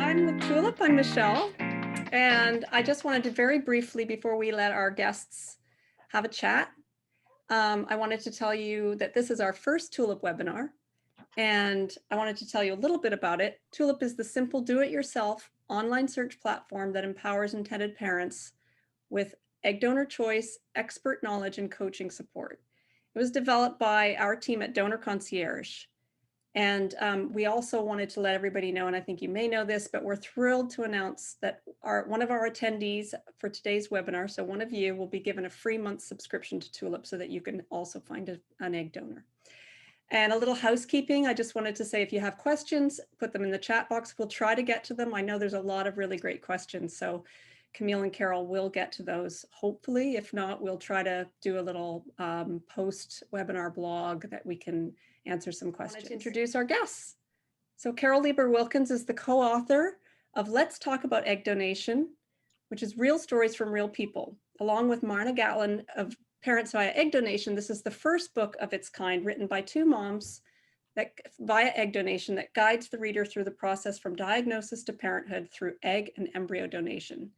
I'm the Tulip. I'm Michelle. And I just wanted to very briefly, before we let our guests have a chat, I wanted to tell you that this is our first Tulip webinar. And I wanted to tell you a little bit about it. Tulip is the simple do-it-yourself online search platform that empowers intended parents with egg donor choice, expert knowledge, and coaching support. It was developed by our team at Donor Concierge. And we also wanted to let everybody know, and I think you may know this, but we're thrilled to announce that one of our attendees for today's webinar, so one of you, will be given a free month subscription to Tulip so that you can also find an egg donor. And a little housekeeping, I just wanted to say, if you have questions, put them in the chat box. We'll try to get to them. I know there's a lot of really great questions, so Camille and Carol will get to those, hopefully. If not, we'll try to do a little post-webinar blog that we can answer some questions. I wanted to introduce our guests. So Carol Lieber-Wilkins is the co-author of Let's Talk About Egg Donation, which is real stories from real people, along with Marna Gatlin of Parents Via Egg Donation. This is the first book of its kind written by two moms via egg donation that guides the reader through the process from diagnosis to parenthood through egg and embryo donation.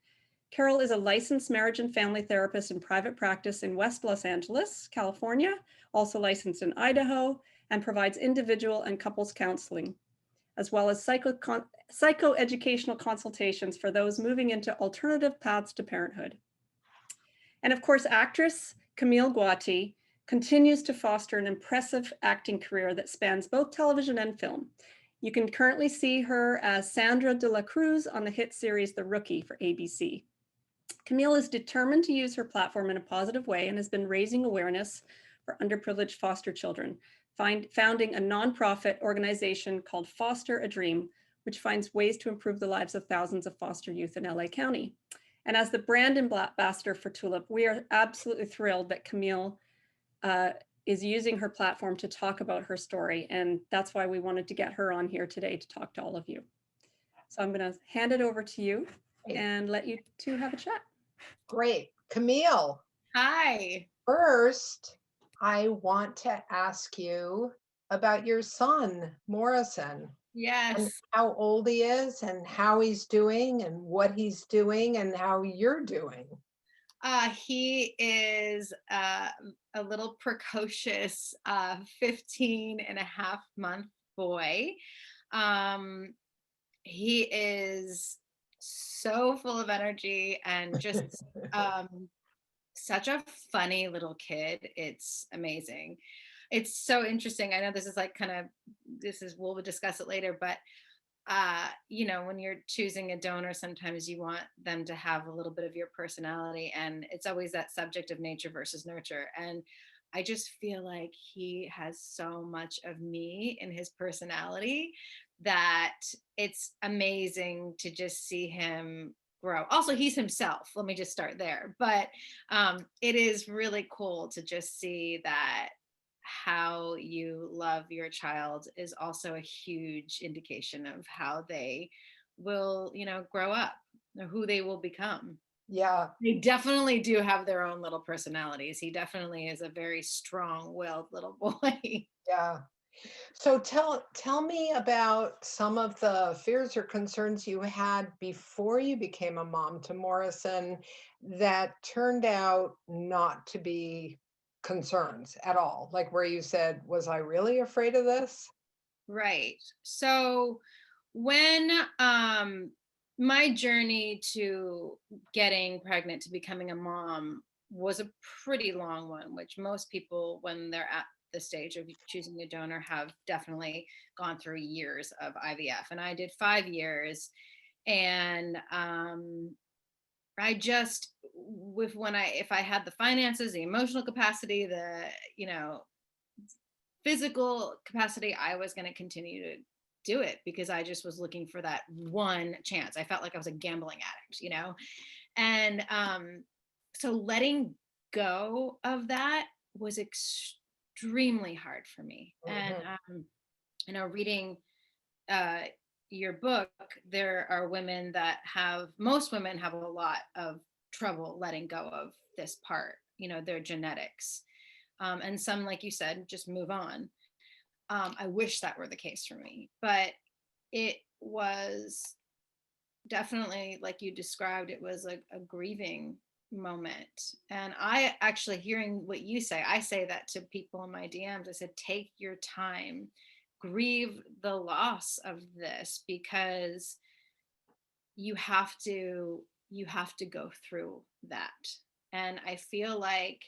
Carol is a licensed marriage and family therapist in private practice in West Los Angeles, California, also licensed in Idaho, and provides individual and couples counseling, as well as psychoeducational consultations for those moving into alternative paths to parenthood. And of course, actress Camille Guaty continues to foster an impressive acting career that spans both television and film. You can currently see her as Sandra de la Cruz on the hit series The Rookie for ABC. Camille is determined to use her platform in a positive way and has been raising awareness for underprivileged foster children, founding a nonprofit organization called Foster a Dream, which finds ways to improve the lives of thousands of foster youth in LA County. And as the brand ambassador for Tulip, we are absolutely thrilled that Camille is using her platform to talk about her story. And that's why we wanted to get her on here today to talk to all of you. So I'm going to hand it over to you and let you two have a chat. Great. Camille. Hi. First, I want to ask you about your son, Morrison. Yes. And how old he is and how he's doing and what he's doing and how you're doing. He is a little precocious 15 and a half month boy. He is so full of energy and just such a funny little kid. It's amazing. It's so interesting. I know this is like we'll discuss it later, but you know, when you're choosing a donor, sometimes you want them to have a little bit of your personality, and it's always that subject of nature versus nurture. And I just feel like he has so much of me in his personality that it's amazing to just see him grow. Also, he's himself. Let me just start there. But it is really cool to just see that how you love your child is also a huge indication of how they will, you know, grow up or who they will become. Yeah. They definitely do have their own little personalities. He definitely is a very strong-willed little boy. Yeah. So tell me about some of the fears or concerns you had before you became a mom to Morrison that turned out not to be concerns at all, like where you said, was I really afraid of this? Right. So when my journey to getting pregnant to becoming a mom was a pretty long one, which most people when they're at the stage of choosing a donor have definitely gone through years of IVF, and I did 5 years. And I just if I had the finances, the emotional capacity, the, you know, physical capacity, I was going to continue to do it because I just was looking for that one chance. I felt like I was a gambling addict, you know? And so letting go of that was extremely hard for me. And, you know, reading your book, there are women that most women have a lot of trouble letting go of this part, you know, their genetics. And some, like you said, just move on. I wish that were the case for me, but it was definitely, like you described, it was a grieving moment. And I actually, hearing what you say, I say that to people in my DMs. I said, take your time, grieve the loss of this, because you have to go through that. And I feel like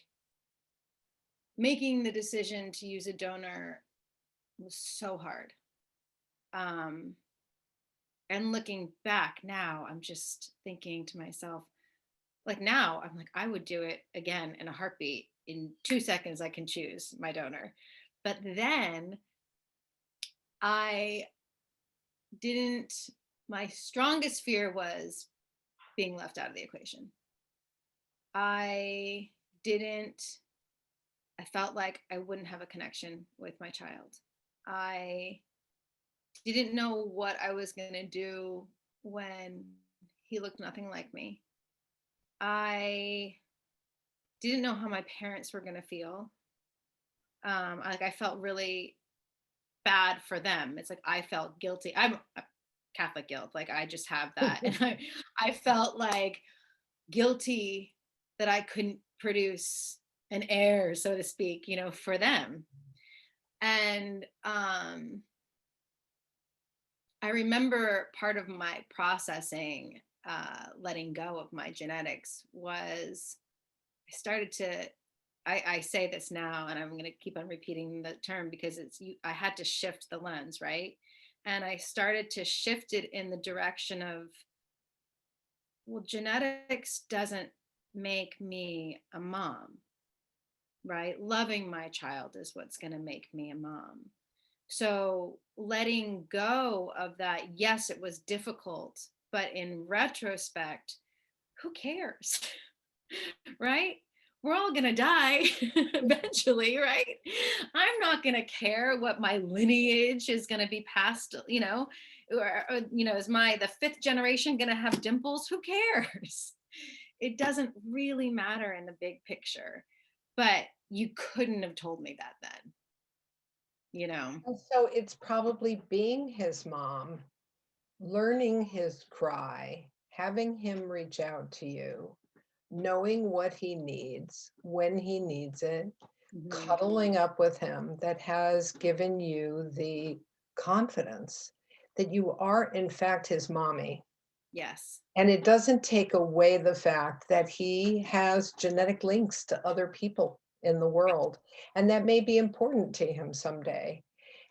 making the decision to use a donor was so hard. And looking back now, I'm just thinking to myself, like, now I'm like, I would do it again in a heartbeat. In 2 seconds, I can choose my donor. But then I didn't, my strongest fear was being left out of the equation. I didn't, I felt like I wouldn't have a connection with my child. I didn't know what I was going to do when he looked nothing like me. I didn't know how my parents were going to feel. Like, I felt really bad for them. It's like I felt guilty. I'm Catholic guilt. Like, I just have that. And I felt like guilty that I couldn't produce an heir, so to speak, you know, for them. And I remember part of my processing, letting go of my genetics, was I started to, I say this now, and I'm going to keep on repeating the term because I had to shift the lens, right? And I started to shift it in the direction of, well, genetics doesn't make me a mom, right? Loving my child is what's going to make me a mom. So letting go of that, yes, it was difficult, but in retrospect, who cares? Right? We're all going to die eventually, right? I'm not going to care what my lineage is going to be passed, you know, or you know, is the fifth generation going to have dimples? Who cares? It doesn't really matter in the big picture. But you couldn't have told me that then, you know. And so it's probably being his mom, learning his cry, having him reach out to you, knowing what he needs, when he needs it, cuddling up with him, that has given you the confidence that you are, in fact, his mommy. Yes. And it doesn't take away the fact that he has genetic links to other people in the world, and that may be important to him someday.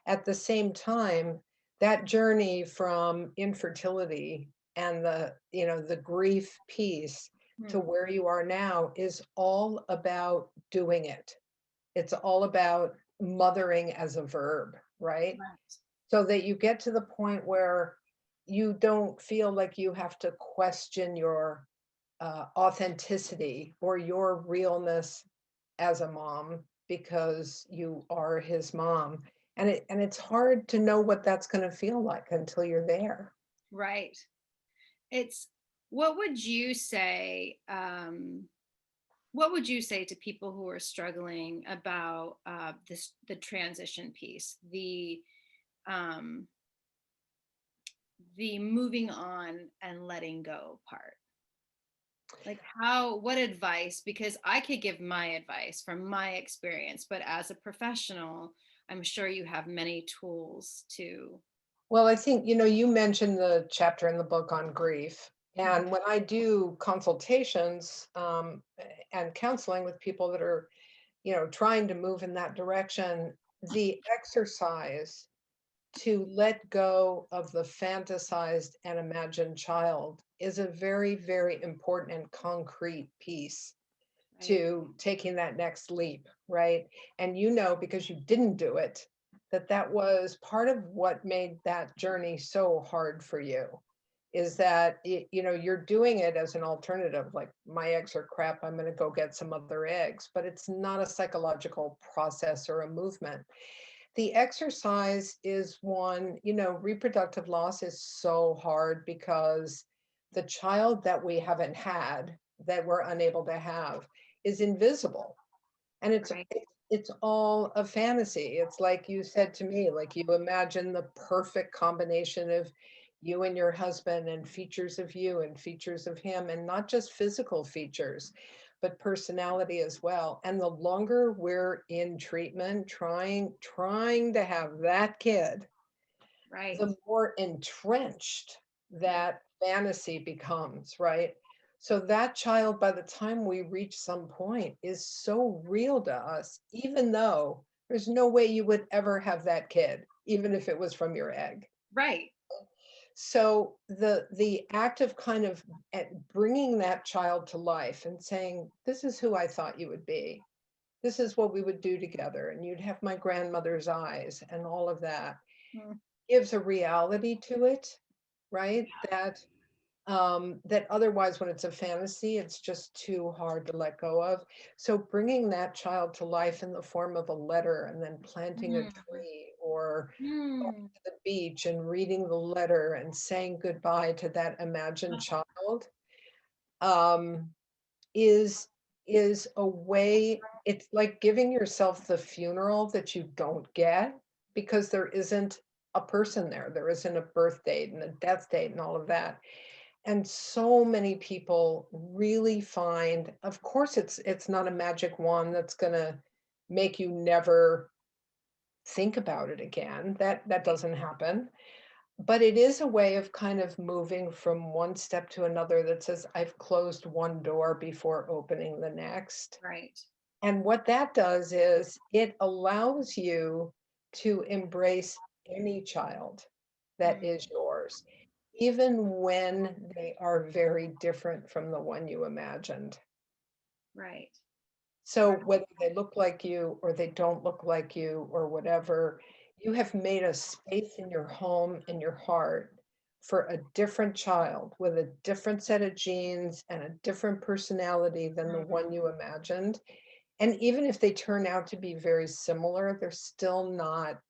At the same time, that journey from infertility and the grief piece to where you are now is all about doing it. It's all about mothering as a verb, right? So that you get to the point where you don't feel like you have to question your authenticity or your realness as a mom, because you are his mom. And it's hard to know what that's going to feel like until you're there. Right. It's, what would you say? What would you say to people who are struggling about the transition piece, the moving on and letting go part? Like, what advice? Because I could give my advice from my experience, but as a professional, I'm sure you have many tools to. Well, I think, you mentioned the chapter in the book on grief. And when I do consultations and counseling with people that are, trying to move in that direction, the exercise to let go of the fantasized and imagined child is a very, very important and concrete piece to taking that next leap, right? And because you didn't do it, that was part of what made that journey so hard for you, is that you're doing it as an alternative, like, my eggs are crap, I'm going to go get some other eggs, but it's not a psychological process or a movement. The exercise is one, reproductive loss is so hard because the child that we haven't had, that we're unable to have, is invisible. And it's all a fantasy. It's like you said to me, like, you imagine the perfect combination of you and your husband, and features of you and features of him, and not just physical features, but personality as well. And the longer we're in treatment, trying to have that kid, Right. the more entrenched that fantasy becomes, right? So that child, by the time we reach some point, is so real to us, even though there's no way you would ever have that kid, even if it was from your egg. Right. So the act of kind of bringing that child to life and saying, this is who I thought you would be. This is what we would do together. And you'd have my grandmother's eyes and all of that Mm. gives a reality to it, right? That otherwise when it's a fantasy, it's just too hard to let go of. So bringing that child to life in the form of a letter and then planting a Mm. tree or Mm. to the beach and reading the letter and saying goodbye to that imagined child um, is a way, it's like giving yourself the funeral that you don't get because there isn't a person there. There isn't a birth date and a death date and all of that. And so many people really find, of course, it's not a magic wand that's gonna make you never think about it again. That doesn't happen. But it is a way of kind of moving from one step to another that says, I've closed one door before opening the next. Right. And what that does is it allows you to embrace any child that Mm. is yours, even when they are very different from the one you imagined. Right. So Right. whether they look like you or they don't look like you or whatever, you have made a space in your home and your heart for a different child with a different set of genes and a different personality than the Mm. one you imagined. And even if they turn out to be very similar, they're still not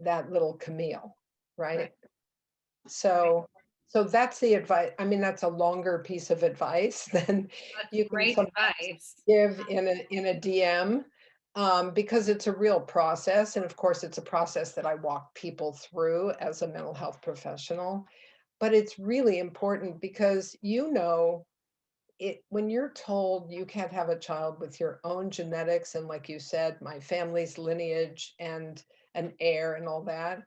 that little Camille, Right. right? Right. So that's the advice. I mean, that's a longer piece of advice than That's you can great sometimes advice. give in a DM, because it's a real process. And of course, it's a process that I walk people through as a mental health professional. But it's really important because it when you're told you can't have a child with your own genetics and, like you said, my family's lineage and an heir and all that,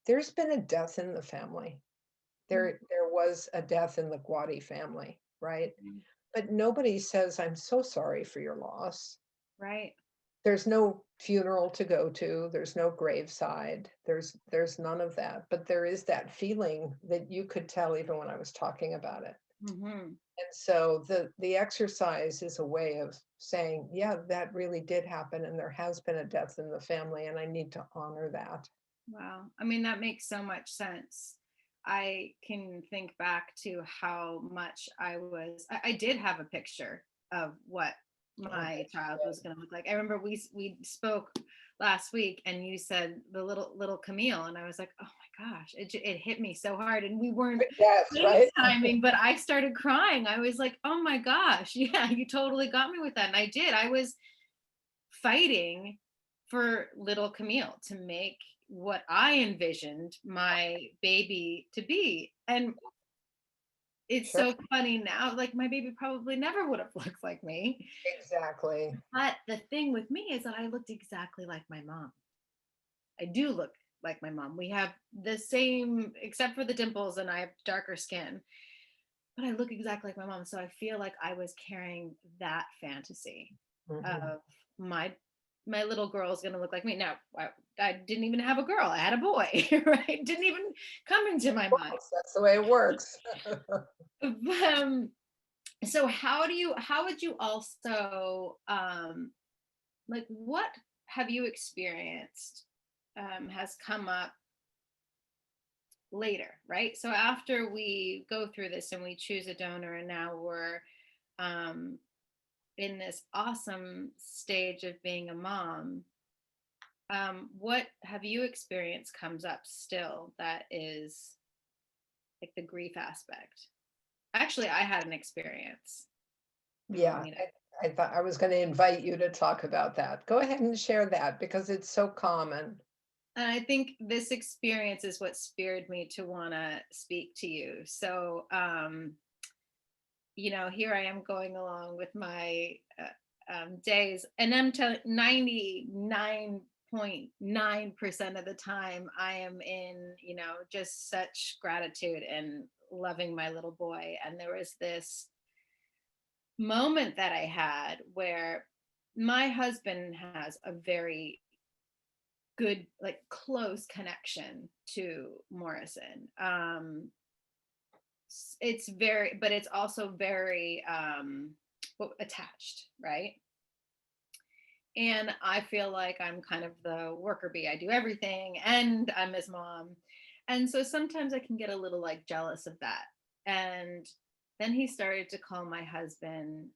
there's been a death in the family. Mm. There was a death in the Guaty family, right? Mm. But nobody says, I'm so sorry for your loss. Right. There's no funeral to go to, there's no graveside, there's none of that. But there is that feeling that you could tell even when I was talking about it. Mm-hmm. And so the exercise is a way of saying, yeah, that really did happen, and there has been a death in the family, and I need to honor that. Wow. I mean, that makes so much sense. I can think back to how much I did have a picture of what my child was going to look like. I remember we spoke last week and you said the little Camille, and I was like, oh my gosh, it hit me so hard. And we weren't Yes, right. FaceTiming, but I started crying. I was like, oh my gosh, yeah, you totally got me with that. And I did. I was fighting for little Camille to make what I envisioned my baby to be. And it's Sure. so funny now, like my baby probably never would have looked like me. Exactly. But the thing with me is that I looked exactly like my mom. I do look like my mom. We have the same, except for the dimples, and I have darker skin, but I look exactly like my mom. So I feel like I was carrying that fantasy Mhm. of my my little girl is going to look like me. Now, I didn't even have a girl. I had a boy, right? Didn't even come into my mind. That's the way it works. Um, so how would you also, like, what have you experienced, has come up later, right? So after we go through this and we choose a donor and now we're, um, in this awesome stage of being a mom, what have you experienced comes up still that is like the grief aspect? Actually, I had an experience. You want Yeah, me to? I thought I was going to invite you to talk about that. Go ahead and share that because it's so common. And I think this experience is what spurred me to want to speak to you. So, here I am going along with my days, and I'm telling 99.9% of the time, I am in, just such gratitude and loving my little boy. And there was this moment that I had where my husband has a very good, like close connection to Morrison. It's very, but it's also very attached, right? And I feel like I'm kind of the worker bee. I do everything and I'm his mom. And so sometimes I can get a little like jealous of that. And then he started to call my husband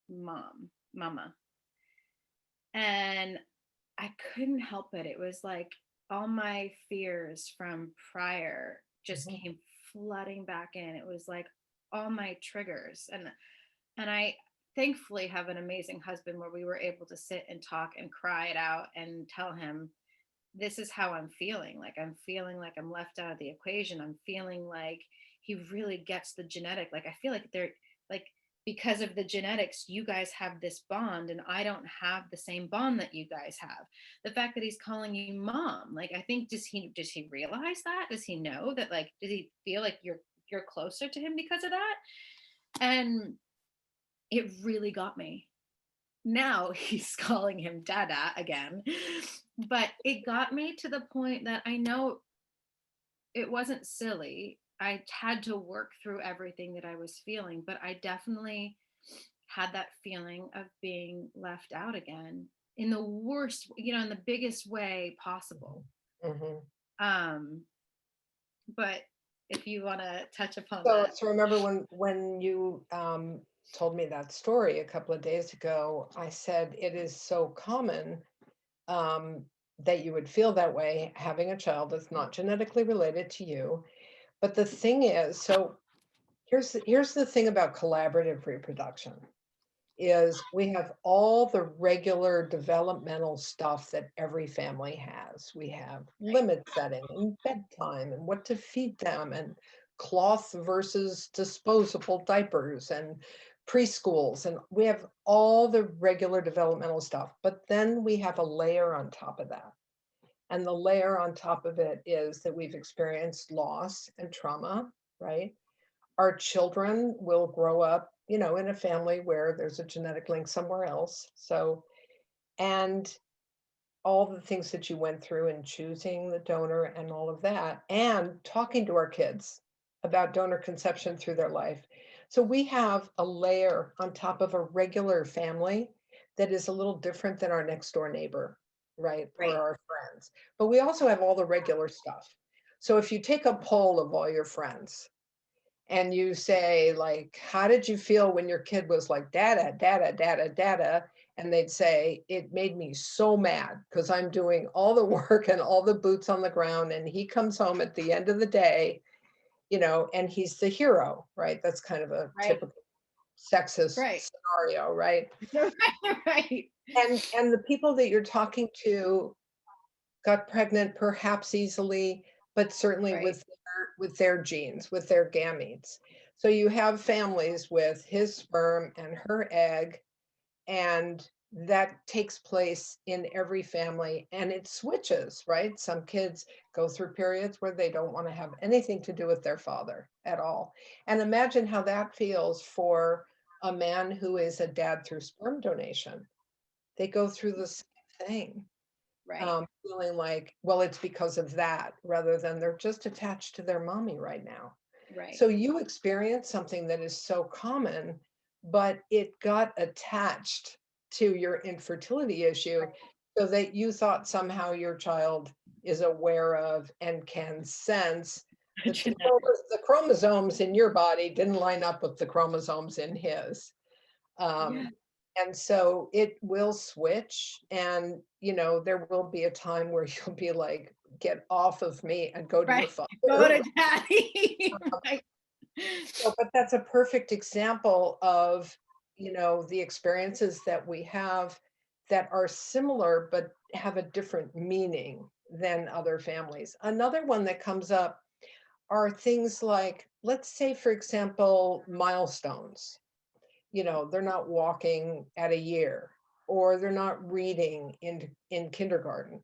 mama. And I couldn't help it. It was like all my fears from prior just came flooding back in. It was like all my triggers. And I thankfully have an amazing husband where we were able to sit and talk and cry it out and tell him, this is how I'm feeling. Like I'm feeling like I'm left out of the equation. I'm feeling like he really gets the genetic. Like I feel like they're like, because of the genetics, you guys have this bond and I don't have the same bond that you guys have. The fact that he's calling you mom, like I think does he realize that? Does he know that? Like does he feel like you're closer to him because of that? And it really got me. Now he's calling him dada again. But it got me to the point that I know it wasn't silly. I had to work through everything that I was feeling, but I definitely had that feeling of being left out again in the worst, in the biggest way possible. Mm-hmm. But if you want to touch upon So, that. so remember when you told me that story a couple of days ago, I said it is so common that you would feel that way having a child that's not genetically related to you. But the thing is, so here's the thing about collaborative reproduction is we have all the regular developmental stuff that every family has. We have limit setting and bedtime and what to feed them and cloth versus disposable diapers and preschools. And we have all the regular developmental stuff, but then we have a layer on top of that. And the layer on top of it is that we've experienced loss and trauma, right? Our children will grow up, in a family where there's a genetic link somewhere else. So, and all the things that you went through in choosing the donor and all of that, and talking to our kids about donor conception through their life. So we have a layer on top of a regular family that is a little different than our next door neighbor, right? Or our friends. But we also have all the regular stuff. So if you take a poll of all your friends, and you say, like, how did you feel when your kid was like, dada, dada, dada, dada? And they'd say, it made me so mad because I'm doing all the work and all the boots on the ground. And he comes home at the end of the day, and he's the hero, right? That's kind of a typical sexist scenario, right? Right. And the people that you're talking to got pregnant perhaps easily, but certainly with their genes, with their gametes. So you have families with his sperm and her egg, and that takes place in every family, and it switches, right? Some kids go through periods where they don't want to have anything to do with their father at all. And imagine how that feels for a man who is a dad through sperm donation. They go through the same thing. Feeling like, well, it's because of that, rather than they're just attached to their mommy right now. So you experience something that is so common, but it got attached to your infertility issue, so that you thought somehow your child is aware of and can sense that the chromosomes in your body didn't line up with the chromosomes in his. And so it will switch, and there will be a time where you'll be like, get off of me and go to your father. Go to daddy. So, but that's a perfect example of, the experiences that we have that are similar but have a different meaning, than other families. Another one that comes up are things like, let's say, for example, milestones. You know, they're not walking at a year, or they're not reading in kindergarten.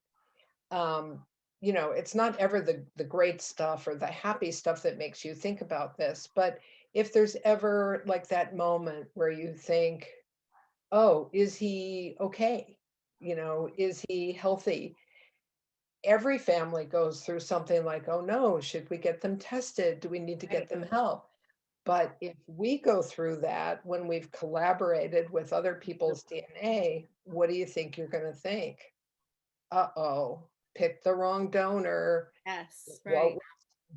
You know, it's not ever the great stuff or the happy stuff that makes you think about this, but if there's ever like that moment where you think, oh, is he okay? You know, is he healthy? Every family goes through something like, oh no, should we get them tested? Do we need to get Right. them help? But if we go through that when we've collaborated with other people's DNA, what do you think you're going to think? Uh-oh, picked the wrong donor. Yes, What right. was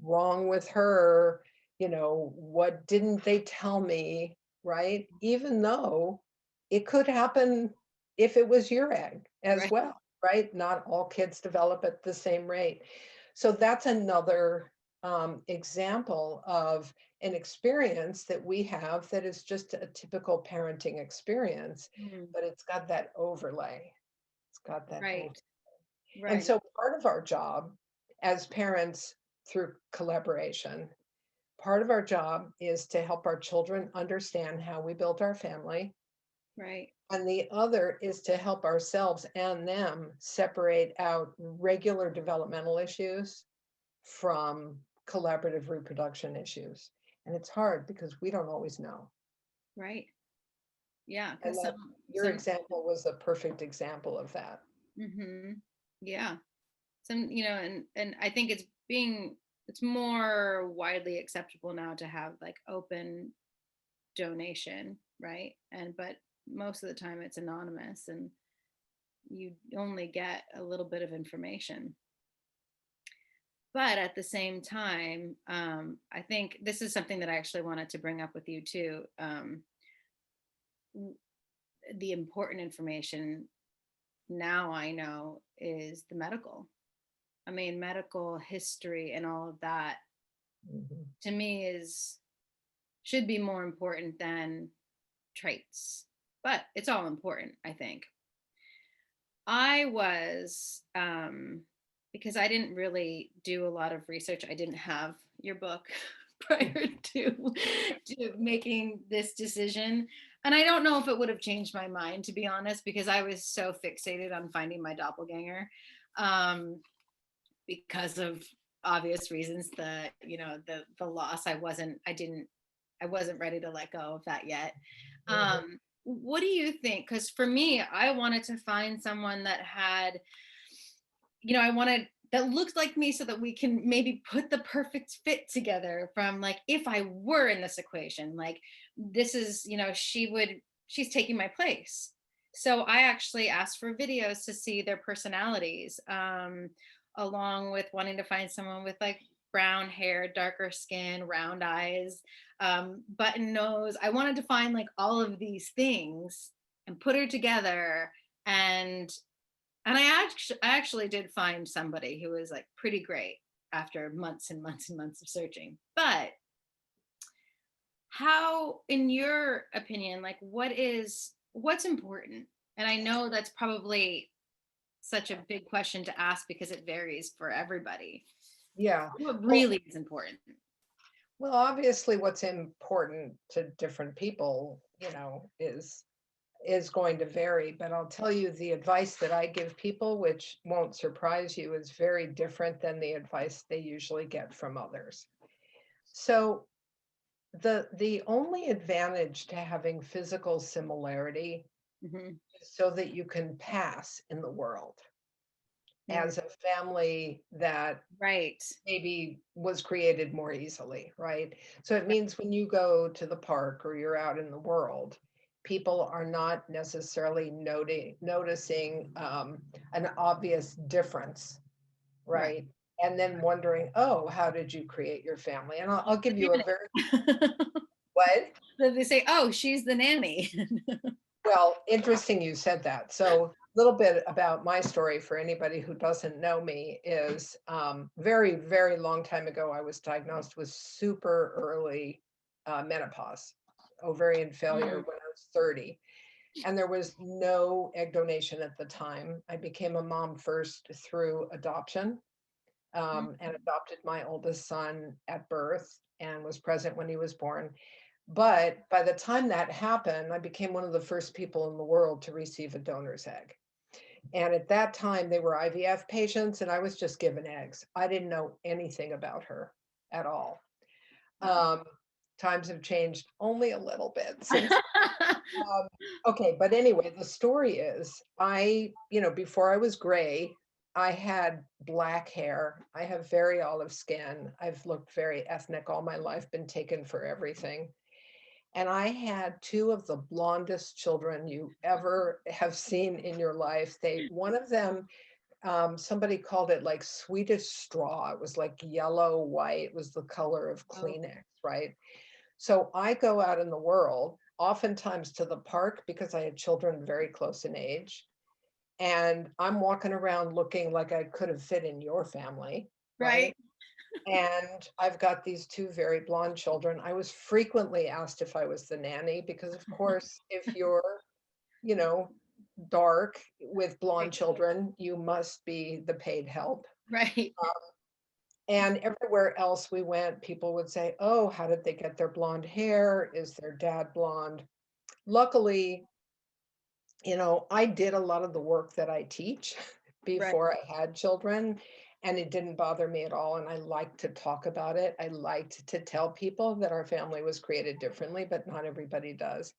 wrong with her? You know, what didn't they tell me? Right? Even though it could happen if it was your egg as Right. well, right? Not all kids develop at the same rate. So that's another example of an experience that we have that is just a typical parenting experience, Mm, but it's got that overlay. It's got that overlay. right. And Right. so part of our job as parents through collaboration, part of our job is to help our children understand how we built our family. Right. And the other is to help ourselves and them separate out regular developmental issues from collaborative reproduction issues. And it's hard because we don't always know. Right. Yeah. And Because that some, your some, example was a perfect example of that. hmm yeah. Some, and I think it's more widely acceptable now to have like open donation, right? But most of the time it's anonymous and you only get a little bit of information. But at the same time, I think this is something that I actually wanted to bring up with you too. The important information now I know is the medical. I mean, medical history and all of that Mhm. to me should be more important than traits, but it's all important, I think. I was, because I didn't really do a lot of research, I didn't have your book prior to making this decision. And I don't know if it would have changed my mind, to be honest, because I was so fixated on finding my doppelganger, because of obvious reasons. The loss, I wasn't ready to let go of that yet. Mhm. What do you think? Because for me, I wanted to find someone that had, I wanted that looked like me so that we can maybe put the perfect fit together from like if I were in this equation, like this is, she's taking my place. So I actually asked for videos to see their personalities, along with wanting to find someone with like brown hair, darker skin, round eyes, button nose. I wanted to find like all of these things and put her together. And I actually did find somebody who was like pretty great after months and months and months of searching. But how, in your opinion, like what's important? And I know that's probably such a big question to ask because it varies for everybody. Yeah. What Well, really is important? well, obviously what's important to different people, is going to vary, but I'll tell you the advice that I give people, which won't surprise you, is very different than the advice they usually get from others. So the only advantage to having physical similarity Hmm. is so that you can pass in the world Mm, as a family that right. maybe was created more easily, right? So it means when you go to the park or you're out in the world, people are not necessarily noticing an obvious difference, Right. right? And then wondering, oh, how did you create your family? And I'll give you a very, what? So they say, oh, she's the nanny. Well, interesting you said that. So a little bit about my story for anybody who doesn't know me is very, very long time ago, I was diagnosed with super early menopause, ovarian failure Mm, when I was 30. And there was no egg donation at the time. I became a mom first through adoption, and adopted my oldest son at birth and was present when he was born. But by the time that happened, I became one of the first people in the world to receive a donor's egg. And at that time, they were IVF patients, and I was just given eggs. I didn't know anything about her at all. Times have changed only a little bit since. Okay, but anyway, the story is before I was gray, I had black hair. I have very olive skin. I've looked very ethnic all my life, been taken for everything. And I had two of the blondest children you ever have seen in your life. One of them, somebody called it like Swedish straw. It was like yellow, white. It was the color of Kleenex, right? So I go out in the world, oftentimes to the park because I had children very close in age. And I'm walking around looking like I could have fit in your family, right? And I've got these two very blonde children. I was frequently asked if I was the nanny because, of course, if you're, you know, dark with blonde children, you must be the paid help. Right. And everywhere else we went, people would say, oh, how did they get their blonde hair? Is their dad blonde? Luckily, I did a lot of the work that I teach before I had children, and it didn't bother me at all. And I liked to talk about it. I liked to tell people that our family was created differently, but not everybody does.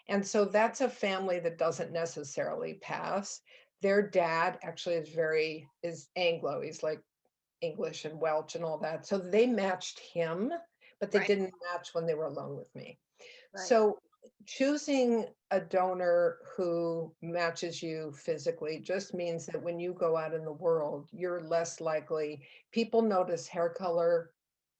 And so that's a family that doesn't necessarily pass. Their dad actually is Anglo. He's like English and Welsh and all that. So they matched him, but they didn't match when they were alone with me. So choosing a donor who matches you physically just means that when you go out in the world, you're less likely. People notice hair color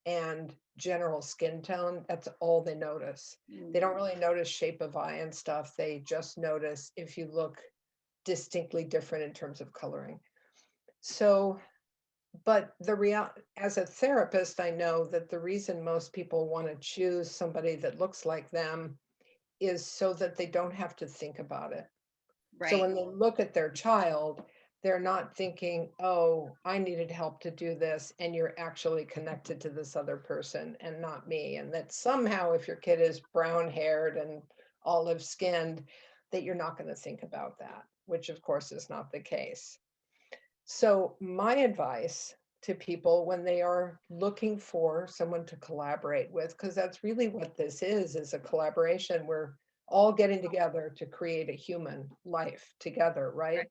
and general skin tone. That's all they notice. They don't really notice shape of eye and stuff. They just notice if you look distinctly different in terms of coloring. So, but as a therapist, I know that the reason most people want to choose somebody that looks like them is so that they don't have to think about it. So when they look at their child, they're not thinking, oh, I needed help to do this, and you're actually connected to this other person and not me. And that somehow, if your kid is brown haired and olive skinned, that you're not going to think about that, which of course is not the case. So my advice to people when they are looking for someone to collaborate with, because that's really what this is a collaboration. We're all getting together to create a human life together, right?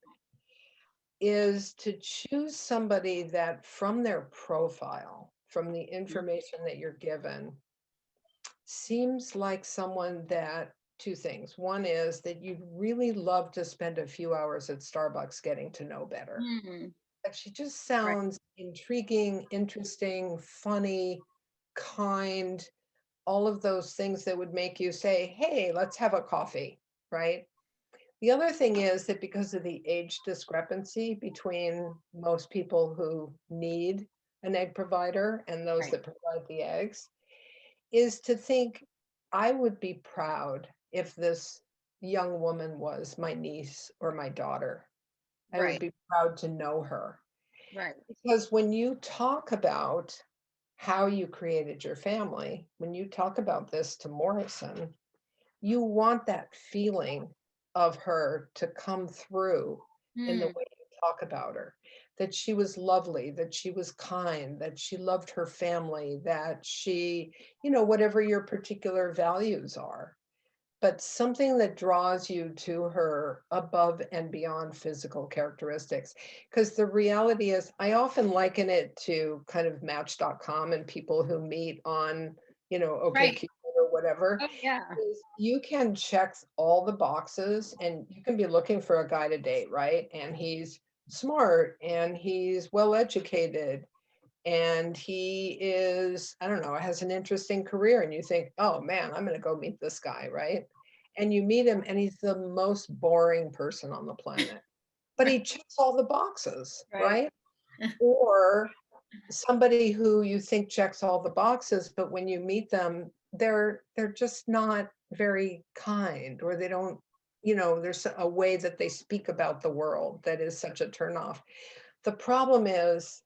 Is to choose somebody that from their profile, from the information that you're given, seems like someone that, two things. One is that you'd really love to spend a few hours at Starbucks getting to know better. Like she just sounds intriguing, interesting, funny, kind, all of those things that would make you say, hey, let's have a coffee, right? The other thing is that because of the age discrepancy between most people who need an egg provider and those that provide the eggs, is to think, I would be proud if this young woman was my niece or my daughter. I would be proud to know her. Because when you talk about how you created your family, when you talk about this to Morrison, you want that feeling of her to come through in the way you talk about her, that she was lovely, that she was kind, that she loved her family, that she, whatever your particular values are, but something that draws you to her above and beyond physical characteristics. Because the reality is, I often liken it to kind of Match.com and people who meet on, OkCupid or whatever. You can check all the boxes and you can be looking for a guy to date, right? And he's smart and he's well educated and he is, I don't know, has an interesting career, and you think, oh man, I'm going to go meet this guy, right? And you meet him and he's the most boring person on the planet, but he checks all the boxes, right? Or somebody who you think checks all the boxes, but when you meet them, they're just not very kind, or they don't, you know, there's a way that they speak about the world that is such a turnoff. The problem is,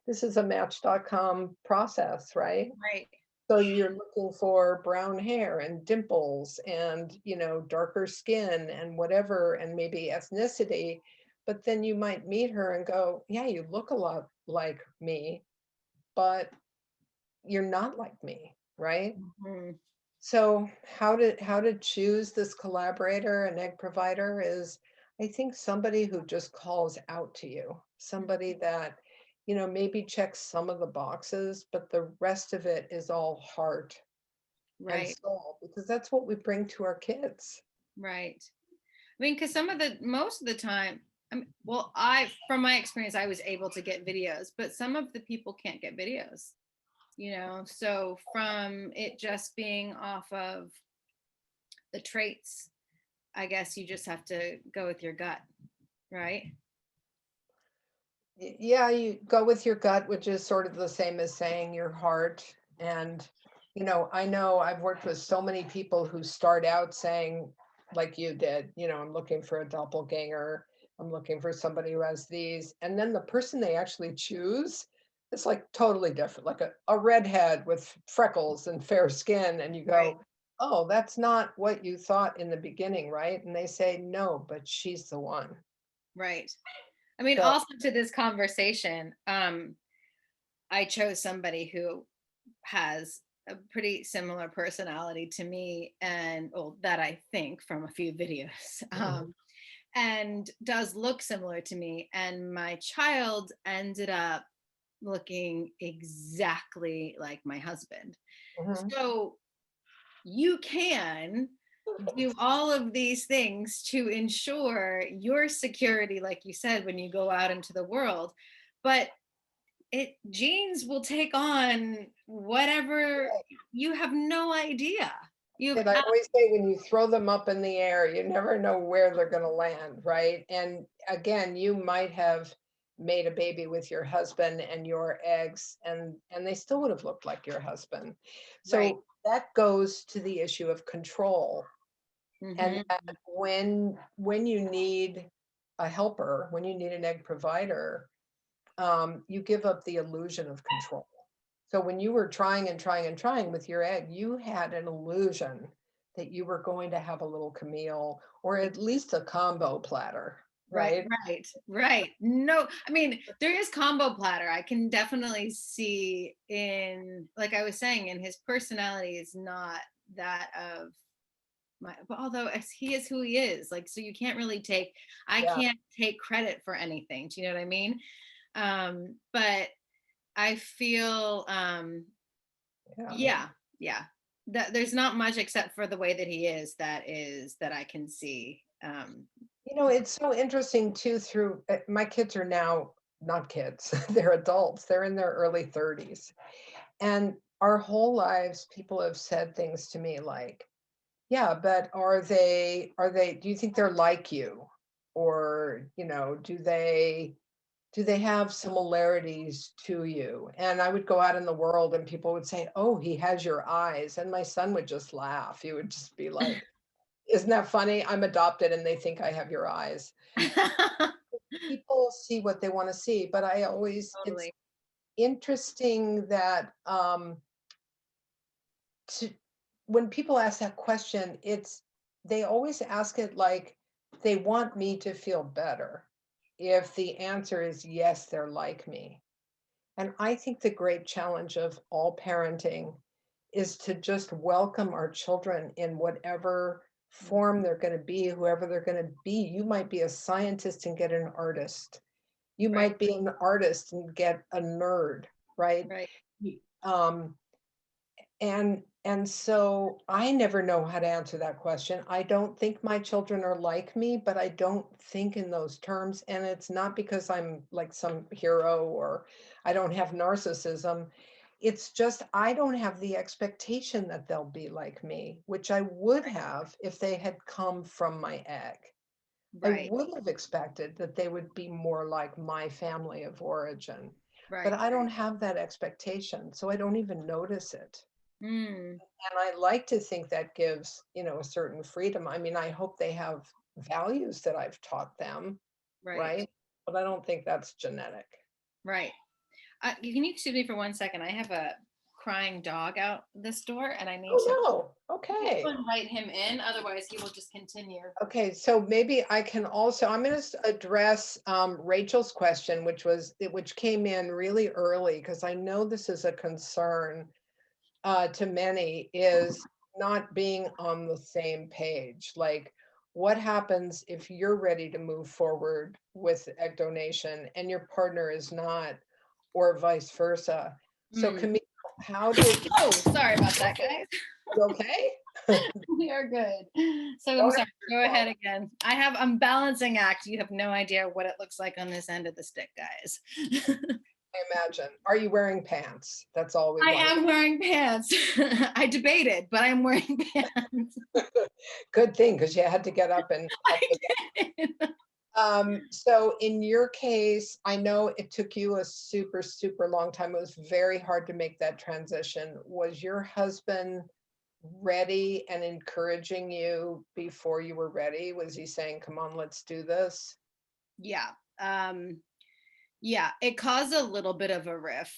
this is a Match.com process, right? Right. So you're looking for brown hair and dimples and, you know, darker skin and whatever, and maybe ethnicity. But then you might meet her and go, yeah, you look a lot like me, but you're not like me, right? Mhm. So how to choose this collaborator and egg provider is, I think, somebody who just calls out to you, somebody that, you know, maybe checks some of the boxes, but the rest of it is all heart and Right. soul, because that's what we bring to our kids. Right. I mean, because most of the time, well, from my experience, I was able to get videos, but some of the people can't get videos, so from it just being off of the traits, I guess you just have to go with your gut, right? Yeah, you go with your gut, which is sort of the same as saying your heart. And, you know I've worked with so many people who start out saying, like you did, you know, I'm looking for a doppelganger. I'm looking for somebody who has these. And then the person they actually choose is like totally different, like a redhead with freckles and fair skin. And you Right. go, oh, that's not what you thought in the beginning, right? And they say, no, but she's the one. Right. I mean, So also to this conversation, I chose somebody who has a pretty similar personality to me, and well, that I think from a few videos, and does look similar to me. And my child ended up looking exactly like my husband. mhm. So you can do all of these things to ensure your security, like you said, when you go out into the world. But genes will take on whatever. You have no idea. You And I have always say, when you throw them up in the air, you never know where they're going to land, right? And again, you might have made a baby with your husband and your eggs, and they still would have looked like your husband. right. So that goes to the issue of control. And Hmm. that when you need a helper, when you need an egg provider, you give up the illusion of control. So when you were trying and trying and trying with your egg, you had an illusion that you were going to have a little Camille or at least a combo platter, Right, right? right, right. No, I mean, there is combo platter. I can definitely see in, like I was saying, in his personality is not that of but although he is who he is, like, so you can't really I Yeah. can't take credit for anything. Do you know what I mean? But I feel, Yeah. yeah, yeah, that there's not much except for the way that he is, that I can see. You know, it's so interesting too, through my kids are now not kids, they're adults, they're in their early 30s. And our whole lives, people have said things to me like, yeah, but are they, do you think they're like you? Or, you know, do they have similarities to you? And I would go out in the world and people would say, oh, he has your eyes. And my son would just laugh. He would just be like, isn't that funny? I'm adopted and they think I have your eyes. People see what they want to see, but it's Totally. interesting that to, when people ask that question, they always ask it like they want me to feel better. If the answer is yes, they're like me. And I think the great challenge of all parenting is to just welcome our children in whatever form they're going to be, whoever they're going to be. You might be a scientist and get an artist. You Right, might be an artist and get a nerd, right? right. Um, and so I never know how to answer that question. I don't think my children are like me, but I don't think in those terms. And it's not because I'm like some hero or I don't have narcissism. It's just I don't have the expectation that they'll be like me, which I would have if they had come from my egg. I Right, would have expected that they would be more like my family of origin, but right. I don't have that expectation, so I don't even notice it. Mm, And I like to think that gives, a certain freedom. I mean, I hope they have values that I've taught them, right, right? But I don't think that's genetic. right. Can you excuse me for 1 second? I have a crying dog out this door, and I need to Oh, no. Okay. invite him in. Otherwise, he will just continue. Okay, so maybe I can also, I'm going to address Rachel's question, which came in really early, because I know this is a concern to many, is not being on the same page. Like, what happens if you're ready to move forward with egg donation and your partner is not, or vice versa? So Mm. Camille, how did, Oh, sorry about that, guys. you okay? We are good. So I'm Don't sorry. hurt Go yourself. ahead again. I'm balancing act. You have no idea what it looks like on this end of the stick, guys. I imagine. Are you wearing pants? That's all we I want. am wearing pants. I debated, but I'm wearing pants. Good thing, because you had to get up and I help. did. So in your case, I know it took you a super, super long time. It was very hard to make that transition. Was your husband ready and encouraging you before you were ready? Was he saying, come on, let's do this? Yeah. Yeah, it caused a little bit of a riff.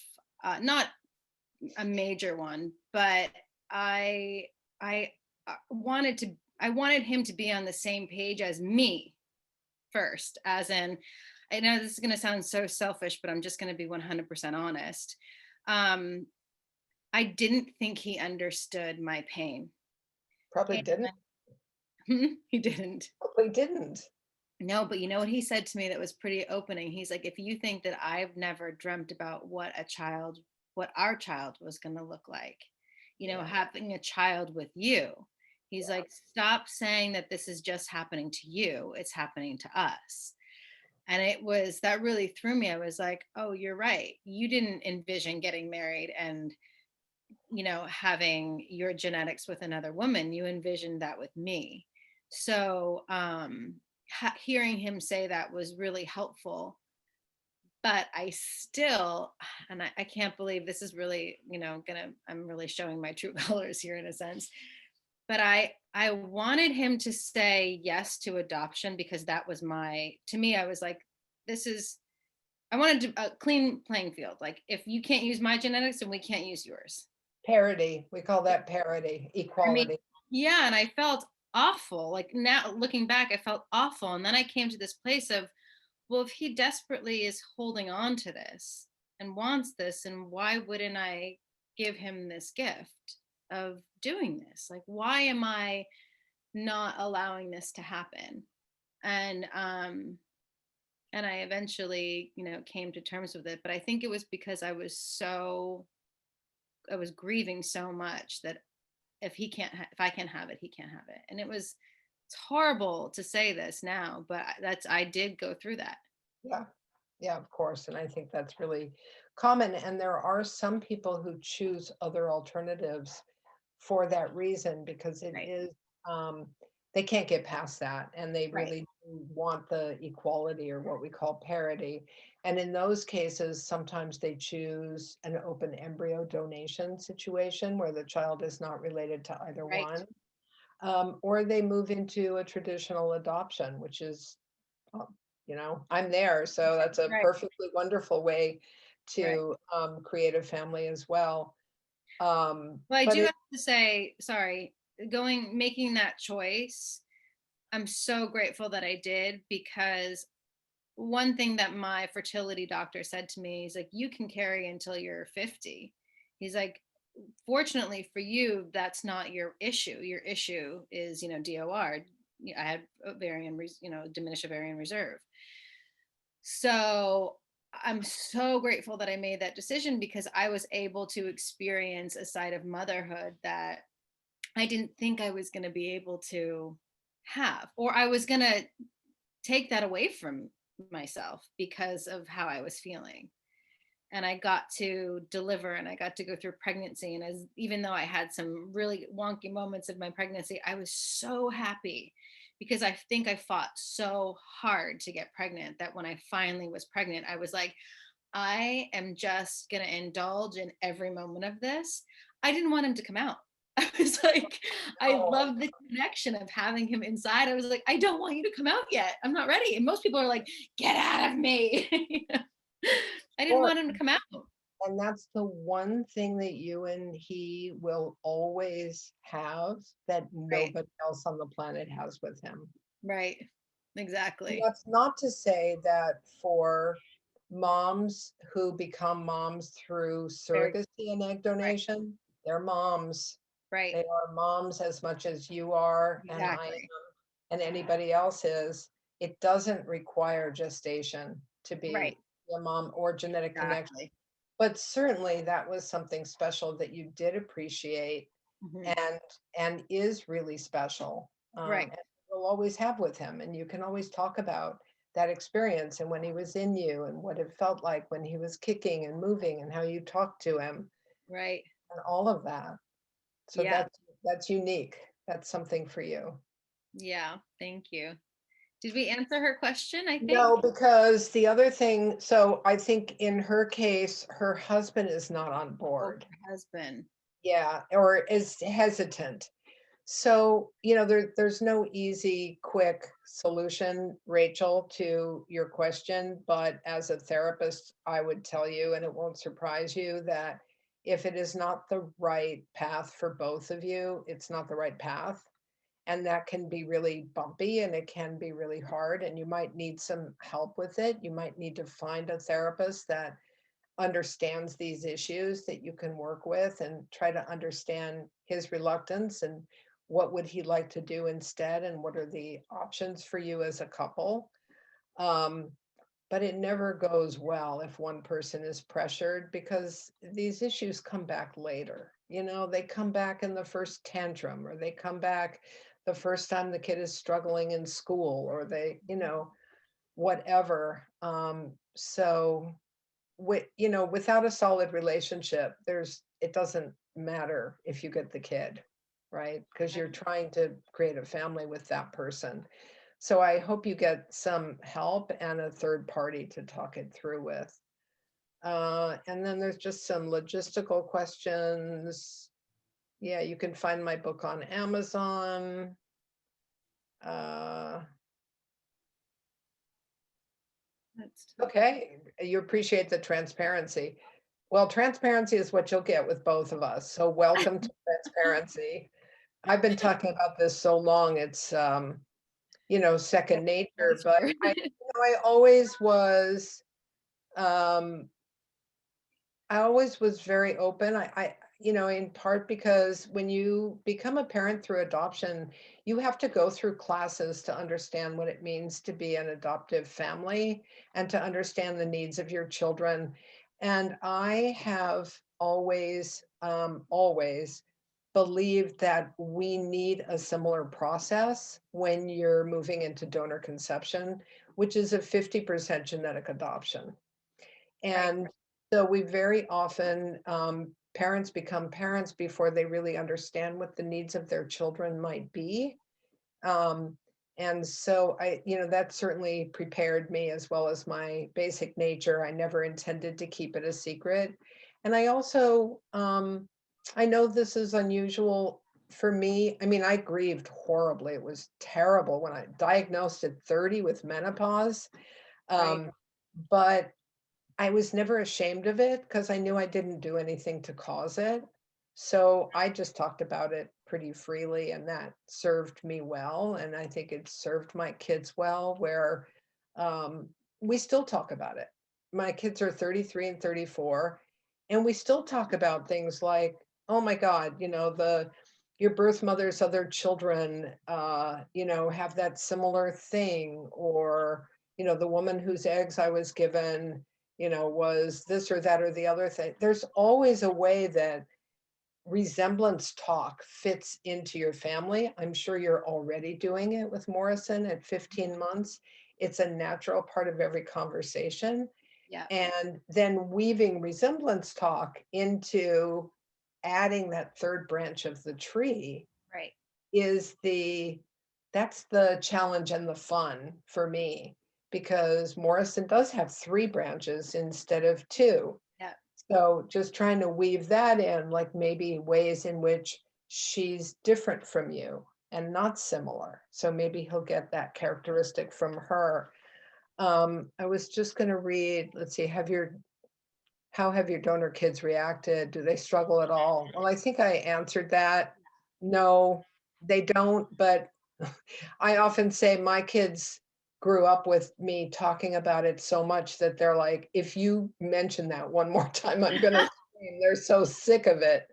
Not a major one, but I I I wanted him to be on the same page as me first, as in, I know this is going to sound so selfish, but I'm just going to be 100% honest. Um, I didn't think he understood my pain. Probably didn't. And he didn't. Probably didn't. No, but you know what he said to me that was pretty opening? He's like, if you think that I've never dreamt about what our child was going to look like, Yeah. having a child with you, he's like, stop saying that this is just happening to you. It's happening to us. And that really threw me. I was like, oh, you're right. You didn't envision getting married and, having your genetics with another woman. You envisioned that with me. So, hearing him say that was really helpful. But I still, and I can't believe this is really, I'm really showing my true colors here in a sense. But I wanted him to say yes to adoption, because that was to me, I was like, I wanted a clean playing field. Like, if you can't use my genetics, then we can't use yours. Parity. We call that parity, I mean, equality. yeah, and I felt awful. Like, now looking back, I felt awful. And then I came to this place of, well, if he desperately is holding on to this and wants this, and why wouldn't I give him this gift of doing this? Like, why am I not allowing this to happen? And I eventually, came to terms with it. But I think it was because I was grieving so much that if I can't have it, he can't have it. And it's horrible to say this now, but I did go through that. Yeah. Yeah, of course. And I think that's really common. And there are some people who choose other alternatives for that reason, because it Right. is, they can't get past that. And they Right. really do want the equality, or what we call parity. And in those cases, sometimes they choose an open embryo donation situation where the child is not related to either Right. one. Or they move into a traditional adoption, which is, I'm there. So that's a Right. perfectly wonderful way Right. to create a family as well. Well, I But do it, have to say, sorry, making that choice, I'm so grateful that I did, because one thing that my fertility doctor said to me, he's like, you can carry until you're 50. He's like, fortunately for you, that's not your issue. Your issue is, DOR. I had diminished ovarian reserve. So I'm so grateful that I made that decision, because I was able to experience a side of motherhood that I didn't think I was going to be able to have, or I was going to take that away from myself because of how I was feeling. And I got to deliver, and I got to go through pregnancy. And even though I had some really wonky moments of my pregnancy, I was so happy, because I think I fought so hard to get pregnant that when I finally was pregnant, I was like, I am just going to indulge in every moment of this. I didn't want him to come out. I was like, I Oh, love the connection of having him inside. I was like, I don't want you to come out yet. I'm not ready. And most people are like, get out of me. You know? I didn't or want him to come out. and that's the one thing that you and he will always have that Right. nobody else on the planet has with him. Right. And Exactly. that's not to say that for moms who become moms through Very surrogacy and egg right. donation, they're moms. Right. They are moms as much as you are and I am Exactly. and anybody else is. It doesn't require gestation to Right. be a mom or genetic connection. Exactly. But certainly that was something special that you did appreciate Mhm. and is really special. Right. And you'll always have with him. And you can always talk about that experience and when he was in you and what it felt like when he was kicking and moving and how you talked to him Right. and all of that. So Yeah. that's unique. That's something for you. Yeah. Thank you. Did we answer her question? I think. No, because the other thing, so I think in her case, her husband is not on Oh, board. her husband. Yeah, or is hesitant. So, there's no easy, quick solution, Rachel, to your question. But as a therapist, I would tell you, and it won't surprise you, that if it is not the right path for both of you, it's not the right path. And that can be really bumpy and it can be really hard. And you might need some help with it. You might need to find a therapist that understands these issues that you can work with and try to understand his reluctance and what would he like to do instead and what are the options for you as a couple. um, but it never goes well if one person is pressured because these issues come back later. They come back in the first tantrum or they come back the first time the kid is struggling in school or they whatever. So without a solid relationship, it doesn't matter if you get the kid, right? Because you're trying to create a family with that person. So I hope you get some help and a third party to talk it through with. And then there's just some logistical questions. Yeah, you can find my book on Amazon. Uh, That's okay, you appreciate the transparency. Well, transparency is what you'll get with both of us. So welcome to transparency. I've been talking about this so long, it's second nature, but true. I always was um I always was very open. In part because when you become a parent through adoption, you have to go through classes to understand what it means to be an adoptive family and to understand the needs of your children. And I have always believed that we need a similar process when you're moving into donor conception, which is a 50% genetic adoption. Right. And so we very often, parents become parents before they really understand what the needs of their children might be. Um, and so that certainly prepared me as well as my basic nature. I never intended to keep it a secret. And I also, I know this is unusual for me. I mean, I grieved horribly. It was terrible when I diagnosed at 30 with menopause. Right. Um, but I was never ashamed of it because I knew I didn't do anything to cause it. So I just talked about it pretty freely, and that served me well. And I think it served my kids well, where um, we still talk about it. My kids are 33 and 34, and we still talk about things like, oh my God, your birth mother's other children, have that similar thing, or the woman whose eggs I was given was this or that or the other thing. There's always a way that resemblance talk fits into your family. I'm sure you're already doing it with Morrison at 15 months. It's a natural part of every conversation. Yeah. And then weaving resemblance talk into adding that third branch of the tree Right. is that's the challenge and the fun for me because Morrison does have 3 branches instead of 2. Yeah. So just trying to weave that in, like maybe ways in which she's different from you and not similar. So maybe he'll get that characteristic from her. I was just going to read, let's see, how have your donor kids reacted? Do they struggle at all? Well, I think I answered that. No, they don't, but I often say my kids grew up with me talking about it so much that they're like, if you mention that one more time, I'm gonna scream. They're so sick of it.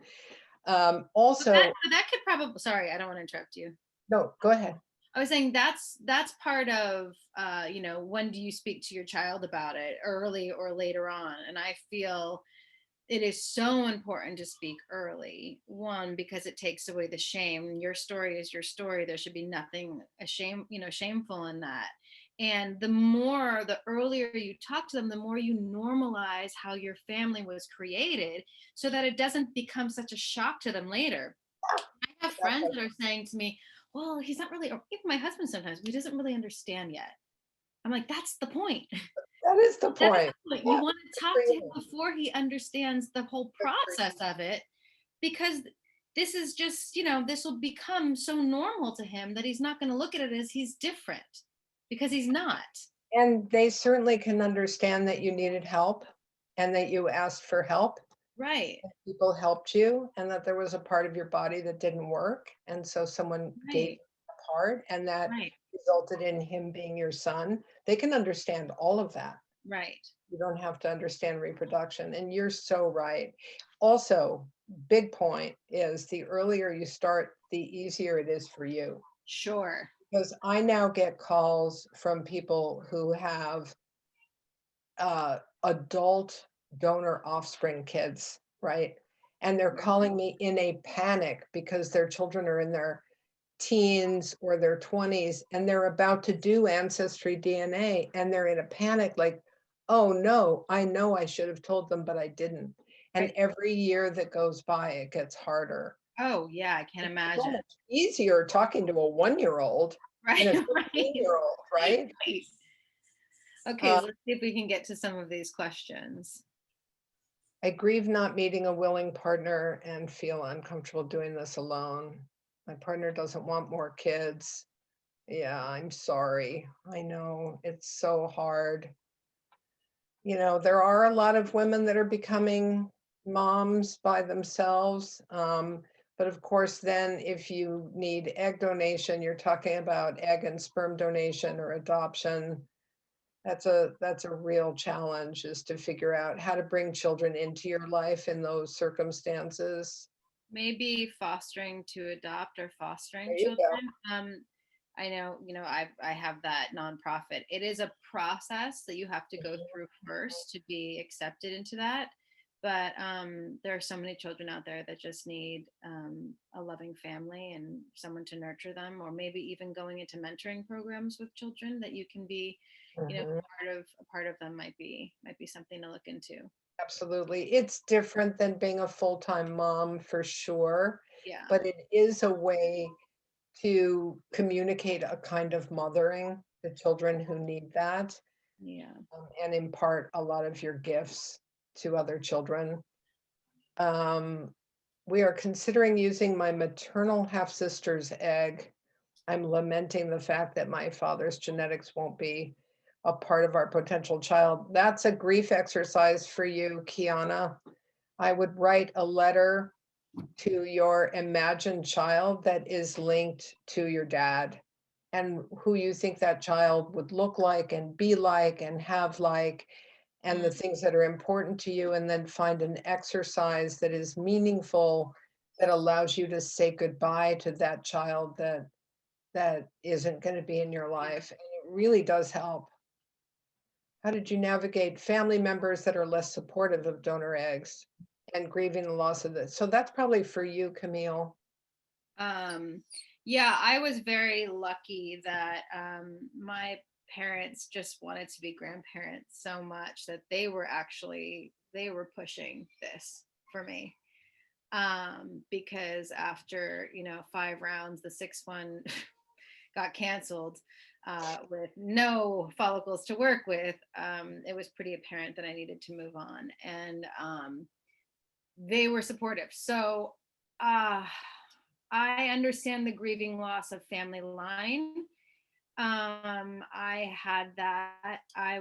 Also, That could probably, sorry, I don't want to interrupt you. no, go ahead. I was saying that's part of when do you speak to your child about it, early or later on? And I feel it is so important to speak early. One, because it takes away the shame. Your story is your story. There should be nothing shameful in that. And the earlier you talk to them, the more you normalize how your family was created, so that it doesn't become such a shock to them later. I have friends that are saying to me, well, he's not really, or even my husband sometimes, he doesn't really understand yet. I'm like, that's the point. That is the That is point. the point. Yeah, You want to talk to him before he understands the whole process of it, because this is just, this will become so normal to him that he's not going to look at it as he's different, because he's not. and they certainly can understand that you needed help and that you asked for help. Right. People helped you and that there was a part of your body that didn't work. And so someone gave Right. a part and that Right. resulted in him being your son. They can understand all of that. Right. You don't have to understand reproduction. And you're so right. Also, big point is the earlier you start, the easier it is for you. Sure. Because I now get calls from people who have adult donor offspring kids, right? And they're calling me in a panic because their children are in their teens or their 20s and they're about to do ancestry DNA and they're in a panic like, oh no, I know I should have told them, but I didn't. And Right. every year that goes by, it gets harder. Oh yeah, I can't It's imagine. so much easier talking to a 1-year-old Right. than a Right. 15-year-old, right? Right. Okay, let's see if we can get to some of these questions. I grieve not meeting a willing partner and feel uncomfortable doing this alone. My partner doesn't want more kids. Yeah, I'm sorry. I know it's so hard. There are a lot of women that are becoming moms by themselves. But of course, then if you need egg donation, you're talking about egg and sperm donation or adoption. That's a real challenge, is to figure out how to bring children into your life in those circumstances. Maybe fostering to adopt or fostering There you children. go. I know, I have that nonprofit. It is a process that you have to go through first to be accepted into that. But there are so many children out there that just need a loving family and someone to nurture them, or maybe even going into mentoring programs with children that you can be, Mhm. a part of them might be something to look into. Absolutely. It's different than being a full-time mom for sure, Yeah. but it is a way to communicate a kind of mothering to children who need that, Yeah. and impart a lot of your gifts to other children. We are considering using my maternal half-sister's egg. I'm lamenting the fact that my father's genetics won't be a part of our potential child. That's a grief exercise for you, Kiana. I would write a letter to your imagined child that is linked to your dad and who you think that child would look like and be like and have like, and the things that are important to you, and then find an exercise that is meaningful that allows you to say goodbye to that child that isn't going to be in your life. And it really does help. How did you navigate family members that are less supportive of donor eggs and grieving the loss of this? So that's probably for you, Camille. Yeah, I was very lucky that my parents just wanted to be grandparents so much that they were pushing this for me. Because after 5 rounds, the sixth one got canceled. with no follicles to work with, it was pretty apparent that I needed to move on. And they were supportive. So I understand the grieving loss of family line. I had that. I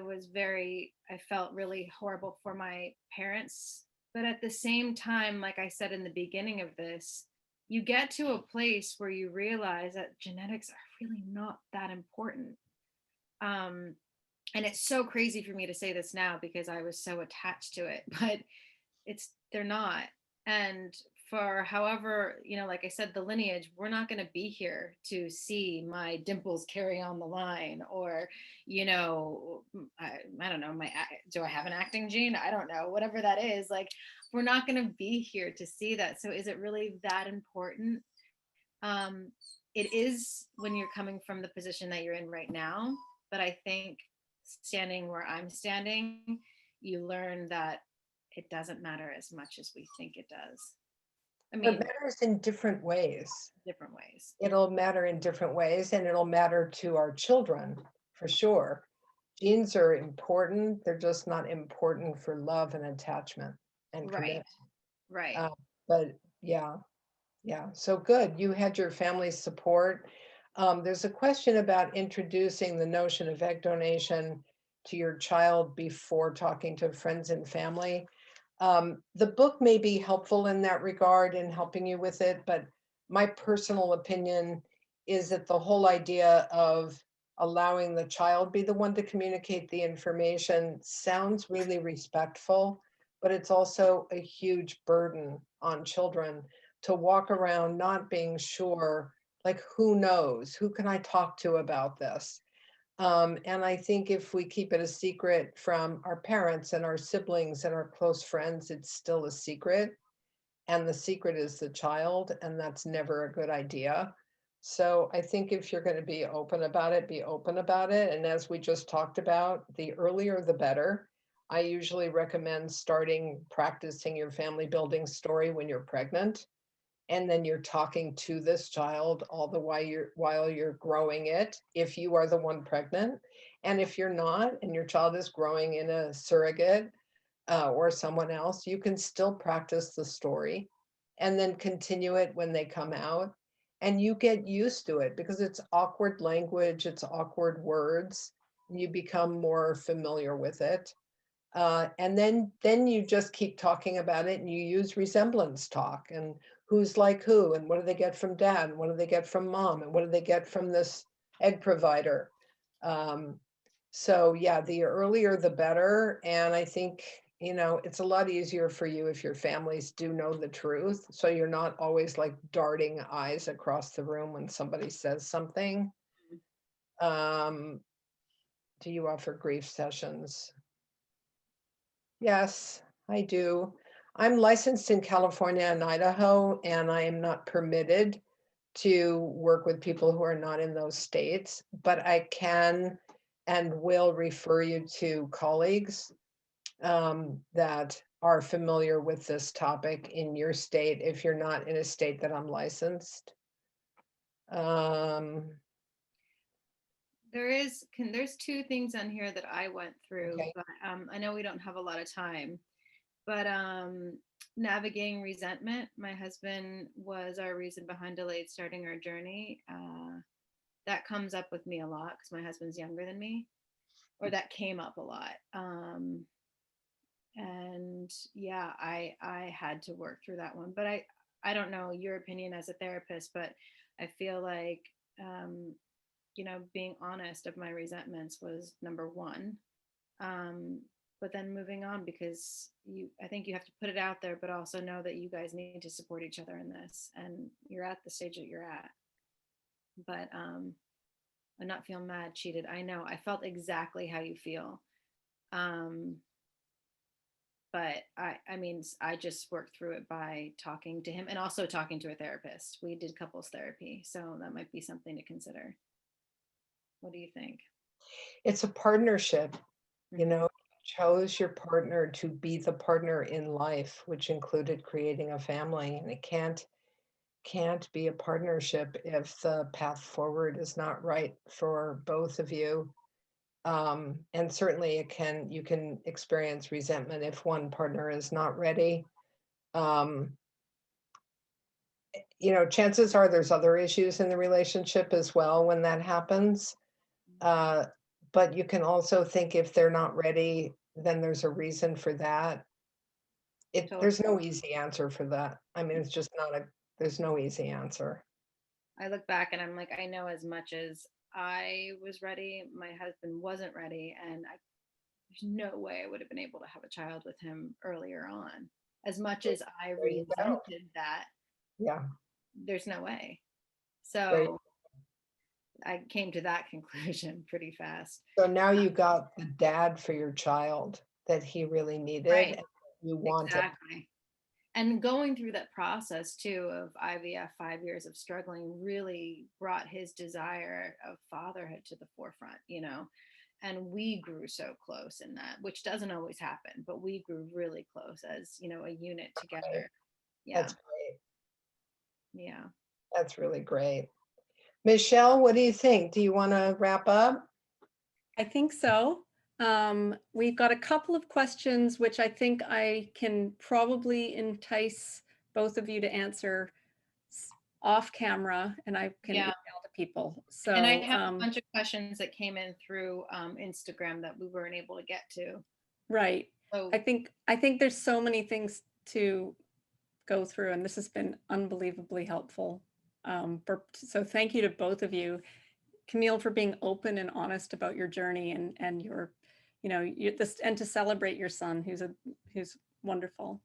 felt really horrible for my parents. But at the same time, like I said in the beginning of this, you get to a place where you realize that genetics are really not that important. And it's so crazy for me to say this now because I was so attached to it, but they're not. And for however, like I said, the lineage, we're not going to be here to see my dimples carry on the line, or, I don't know, do I have an acting gene? I don't know, whatever that is. Like, we're not going to be here to see that. So is it really that important? It is when you're coming from the position that you're in right now. But I think standing where I'm standing, you learn that it doesn't matter as much as we think it does. I It mean, matters in different ways. different ways. It'll matter in different ways, and it'll matter to our children for sure. Genes are important. They're just not important for love and attachment and commitment. Right. But yeah. So good. You had your family's support. There's a question about introducing the notion of egg donation to your child before talking to friends and family. The book may be helpful in that regard in helping you with it, but my personal opinion is that the whole idea of allowing the child be the one to communicate the information sounds really respectful, but it's also a huge burden on children to walk around not being sure, like, who knows? Who can I talk to about this? And I think if we keep it a secret from our parents and our siblings and our close friends, it's still a secret. And the secret is the child, and that's never a good idea. So I think if you're going to be open about it, be open about it. And as we just talked about, the earlier the better. I usually recommend starting practicing your family building story when you're pregnant. And then you're talking to this child all the while you're growing it, if you are the one pregnant. And if you're not, and your child is growing in a surrogate or someone else, you can still practice the story and then continue it when they come out. And you get used to it because it's awkward language, it's awkward words, and you become more familiar with it. And then you just keep talking about it, and you use resemblance talk and who's like who, and what do they get from dad, and what do they get from mom, and what do they get from this egg provider. So yeah, the earlier the better. And I think, it's a lot easier for you if your families do know the truth. So you're not always like darting eyes across the room when somebody says something. Do you offer grief sessions? Yes, I do. I'm licensed in California and Idaho, and I am not permitted to work with people who are not in those states, but I can and will refer you to colleagues that are familiar with this topic in your state if you're not in a state that I'm licensed. There's two things on here that I went through, Okay. but I know we don't have a lot of time. But navigating resentment, my husband was our reason behind delayed starting our journey. That comes up with me a lot because my husband's younger than me, or that came up a lot. And yeah, I had to work through that one. But I don't know your opinion as a therapist, but I feel like being honest of my resentments was number one. But then moving on, because I think you have to put it out there, but also know that you guys need to support each other in this, and you're at the stage that you're at. But I'm not feeling mad, cheated. I know I felt exactly how you feel. But I mean, I just worked through it by talking to him and also talking to a therapist. We did couples therapy, so that might be something to consider. What do you think? It's a partnership, you chose your partner to be the partner in life, which included creating a family, and can't be a partnership if the path forward is not right for both of you. And certainly you can experience resentment if one partner is not ready. Chances are there's other issues in the relationship as well when that happens. But you can also think if they're not ready, then there's a reason for that. There's no easy answer for that. I mean, it's just there's no easy answer. I look back and I'm like, I know as much as I was ready, my husband wasn't ready, and there's no way I would have been able to have a child with him earlier on. As much as I There you go. resented that, Yeah. there's no way. There you So I came to that conclusion pretty fast. So now you got the dad for your child that he really needed Right. and you wanted. Exactly. And going through that process too of IVF, 5 years of struggling, really brought his desire of fatherhood to the forefront, and we grew so close in that, which doesn't always happen, but we grew really close as, a unit together. Right. Yeah. That's great. Yeah. That's really great. Michelle, what do you think? Do you want to wrap up? I think so. We've got a couple of questions, which I think I can probably entice both of you to answer off camera, and I can email to people. So, and I have a bunch of questions that came in through Instagram that we weren't able to get to. Right. So I think there's so many things to go through, and this has been unbelievably helpful. So thank you to both of you. Camille, for being open and honest about your journey and your, and to celebrate your son, who's wonderful.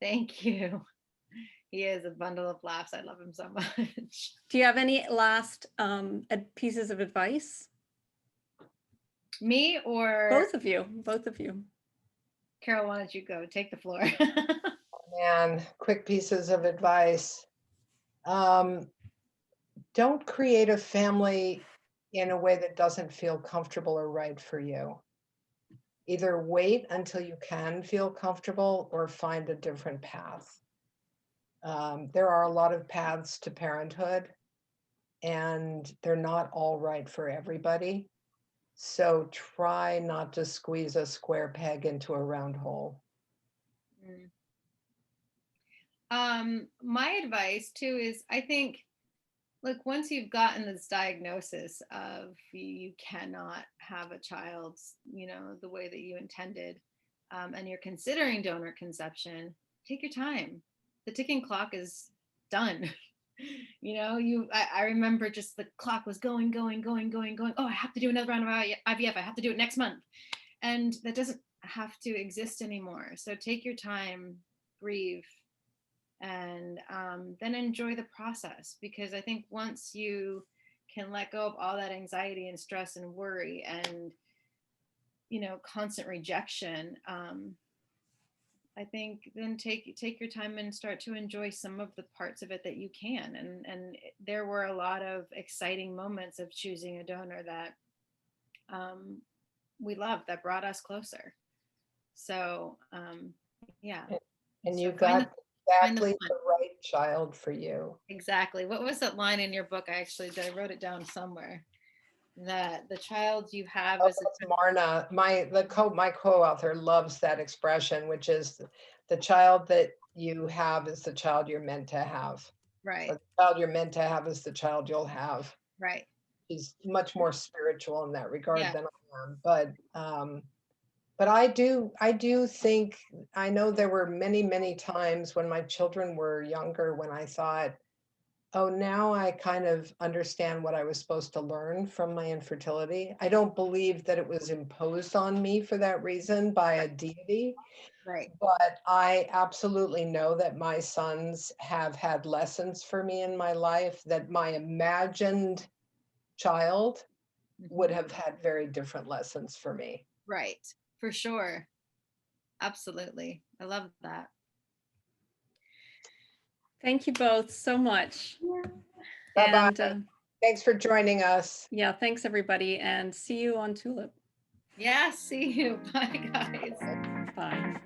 thank you. He is a bundle of laughs. I love him so much. Do you have any last pieces of advice? Me or Both of you, both of you. Carol, why don't you go? Take the floor. Man, quick pieces of advice. Don't create a family in a way that doesn't feel comfortable or right for you. Either wait until you can feel comfortable or find a different path. There are a lot of paths to parenthood, and they're not all right for everybody. So try not to squeeze a square peg into a round hole. My advice too is, I think, look, once you've gotten this diagnosis of you cannot have a child, the way that you intended, and you're considering donor conception, take your time. The ticking clock is done. I remember just the clock was going. Oh, I have to do another round of IVF. I have to do it next month. And that doesn't have to exist anymore. So take your time, grieve, and then enjoy the process, because I think once you can let go of all that anxiety and stress and worry and constant rejection, I think then take your time and start to enjoy some of the parts of it that you can. And there were a lot of exciting moments of choosing a donor that we loved, that brought us closer. So yeah. And you got exactly the right child for you. Exactly. What was that line in your book? I wrote it down somewhere, that the child you have is Marna. My co-author loves that expression, which is the child that you have is the child you're meant to have. right. Or the child you're meant to have is the child you'll have. Right. He's much more spiritual in that regard Yeah. than I am. But I do think, I know there were many, many times when my children were younger when I thought, oh, now I kind of understand what I was supposed to learn from my infertility. I don't believe that it was imposed on me for that reason by a deity. Right. But I absolutely know that my sons have had lessons for me in my life that my imagined child would have had very different lessons for me. Right. For sure. Absolutely. I love that. Thank you both so much. Bye-bye. And thanks for joining us. Yeah, thanks everybody, and see you on Tulip. Yeah, see you. Bye, guys. Bye.